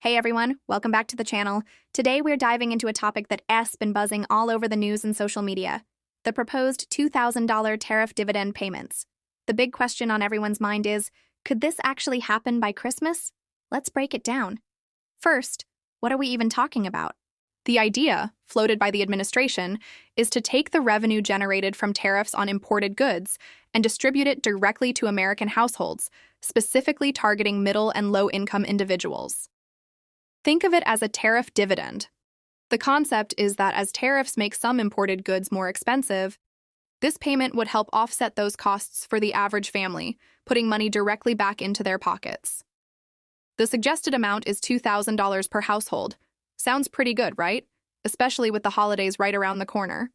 Hey everyone, welcome back to the channel. Today we're diving into a topic that has been buzzing all over the news and social media: the proposed $2,000 tariff dividend payments. The big question on everyone's mind is, could this actually happen by Christmas? Let's break it down. First, what are we even talking about? The idea, floated by the administration, is to take the revenue generated from tariffs on imported goods and distribute it directly to American households, specifically targeting middle and low-income individuals. Think of it as a tariff dividend. The concept is that as tariffs make some imported goods more expensive, this payment would help offset those costs for the average family, putting money directly back into their pockets. The suggested amount is $2,000 per household. Sounds pretty good, right? Especially with the holidays right around the corner.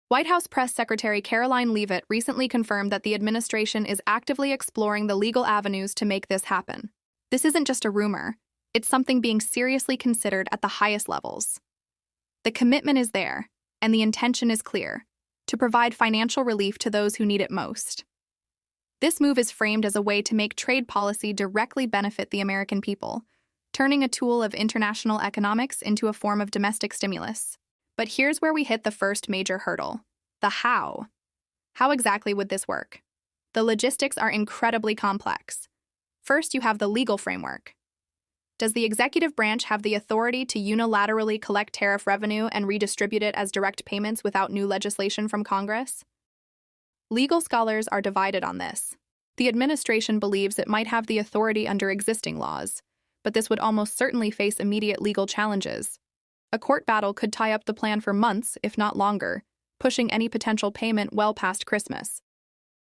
White House Press Secretary Caroline Leavitt recently confirmed that the administration is actively exploring the legal avenues to make this happen. This isn't just a rumor. It's something being seriously considered at the highest levels. The commitment is there, and the intention is clear: to provide financial relief to those who need it most. This move is framed as a way to make trade policy directly benefit the American people, turning a tool of international economics into a form of domestic stimulus. But here's where we hit the first major hurdle: the how. How exactly would this work? The logistics are incredibly complex. First, you have the legal framework. Does the executive branch have the authority to unilaterally collect tariff revenue and redistribute it as direct payments without new legislation from Congress? Legal scholars are divided on this. The administration believes it might have the authority under existing laws, but this would almost certainly face immediate legal challenges. A court battle could tie up the plan for months, if not longer, pushing any potential payment well past Christmas.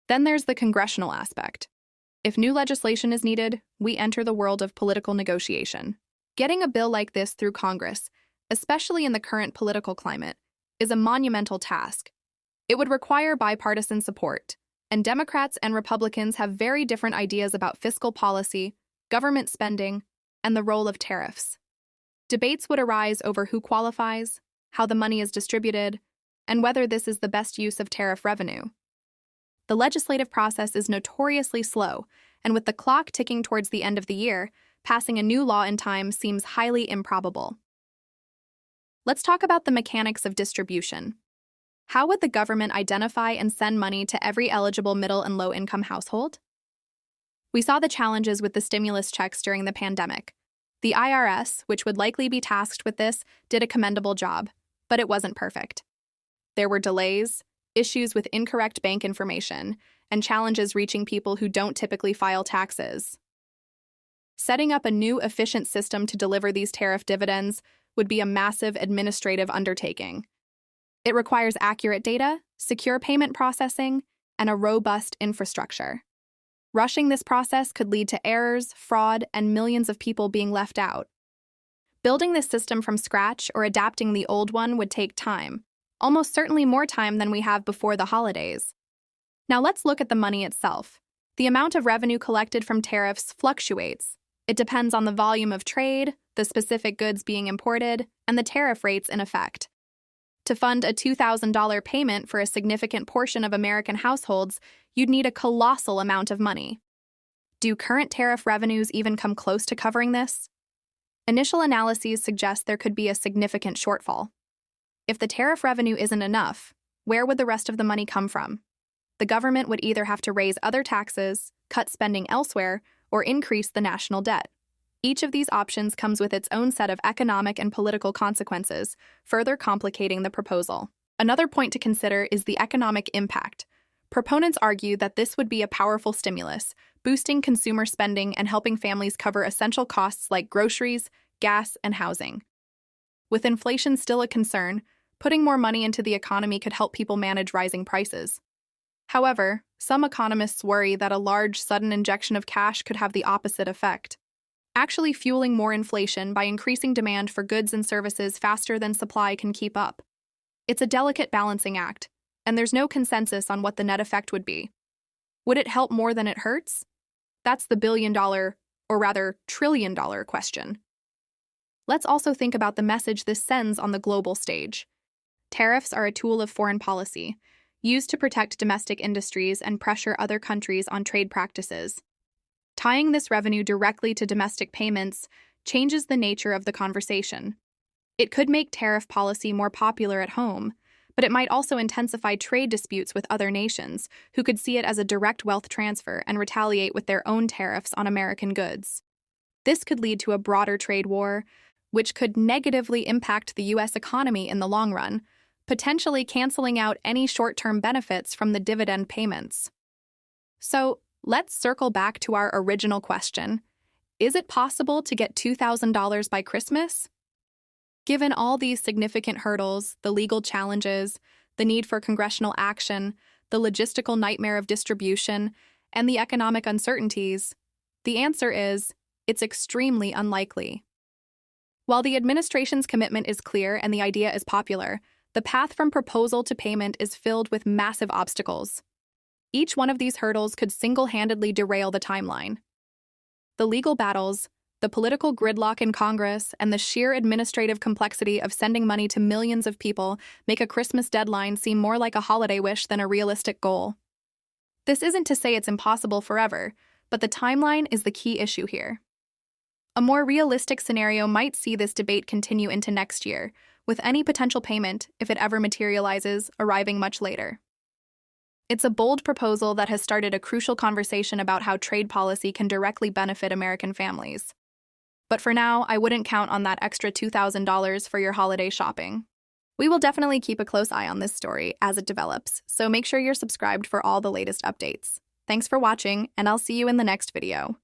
Then there's the congressional aspect. If new legislation is needed, we enter the world of political negotiation. Getting a bill like this through Congress, especially in the current political climate, is a monumental task. It would require bipartisan support, and Democrats and Republicans have very different ideas about fiscal policy, government spending, and the role of tariffs. Debates would arise over who qualifies, how the money is distributed, and whether this is the best use of tariff revenue. The legislative process is notoriously slow, and with the clock ticking towards the end of the year, passing a new law in time seems highly improbable. Let's talk about the mechanics of distribution. How would the government identify and send money to every eligible middle and low-income household? We saw the challenges with the stimulus checks during the pandemic. The IRS, which would likely be tasked with this, did a commendable job, but it wasn't perfect. There were delays, issues with incorrect bank information, and challenges reaching people who don't typically file taxes. Setting up a new, efficient system to deliver these tariff dividends would be a massive administrative undertaking. It requires accurate data, secure payment processing, and a robust infrastructure. Rushing this process could lead to errors, fraud, and millions of people being left out. Building this system from scratch or adapting the old one would take time, almost certainly more time than we have before the holidays. Now let's look at the money itself. The amount of revenue collected from tariffs fluctuates. It depends on the volume of trade, the specific goods being imported, and the tariff rates in effect. To fund a $2,000 payment for a significant portion of American households, you'd need a colossal amount of money. Do current tariff revenues even come close to covering this? Initial analyses suggest there could be a significant shortfall. If the tariff revenue isn't enough, where would the rest of the money come from? The government would either have to raise other taxes, cut spending elsewhere, or increase the national debt. Each of these options comes with its own set of economic and political consequences, further complicating the proposal. Another point to consider is the economic impact. Proponents argue that this would be a powerful stimulus, boosting consumer spending and helping families cover essential costs like groceries, gas, and housing. With inflation still a concern, putting more money into the economy could help people manage rising prices. However, some economists worry that a large, sudden injection of cash could have the opposite effect, actually fueling more inflation by increasing demand for goods and services faster than supply can keep up. It's a delicate balancing act, and there's no consensus on what the net effect would be. Would it help more than it hurts? That's the billion-dollar, or rather trillion-dollar question. Let's also think about the message this sends on the global stage. Tariffs are a tool of foreign policy, used to protect domestic industries and pressure other countries on trade practices. Tying this revenue directly to domestic payments changes the nature of the conversation. It could make tariff policy more popular at home, but it might also intensify trade disputes with other nations who could see it as a direct wealth transfer and retaliate with their own tariffs on American goods. This could lead to a broader trade war, which could negatively impact the U.S. economy in the long run, potentially canceling out any short-term benefits from the dividend payments. So, let's circle back to our original question. Is it possible to get $2,000 by Christmas? Given all these significant hurdles, the legal challenges, the need for congressional action, the logistical nightmare of distribution, and the economic uncertainties, the answer is, it's extremely unlikely. While the administration's commitment is clear and the idea is popular, the path from proposal to payment is filled with massive obstacles. Each one of these hurdles could single-handedly derail the timeline. The legal battles, the political gridlock in Congress, and the sheer administrative complexity of sending money to millions of people make a Christmas deadline seem more like a holiday wish than a realistic goal. This isn't to say it's impossible forever, but the timeline is the key issue here. A more realistic scenario might see this debate continue into next year, with any potential payment, if it ever materializes, arriving much later. It's a bold proposal that has started a crucial conversation about how trade policy can directly benefit American families. But for now, I wouldn't count on that extra $2,000 for your holiday shopping. We will definitely keep a close eye on this story as it develops, so make sure you're subscribed for all the latest updates. Thanks for watching, and I'll see you in the next video.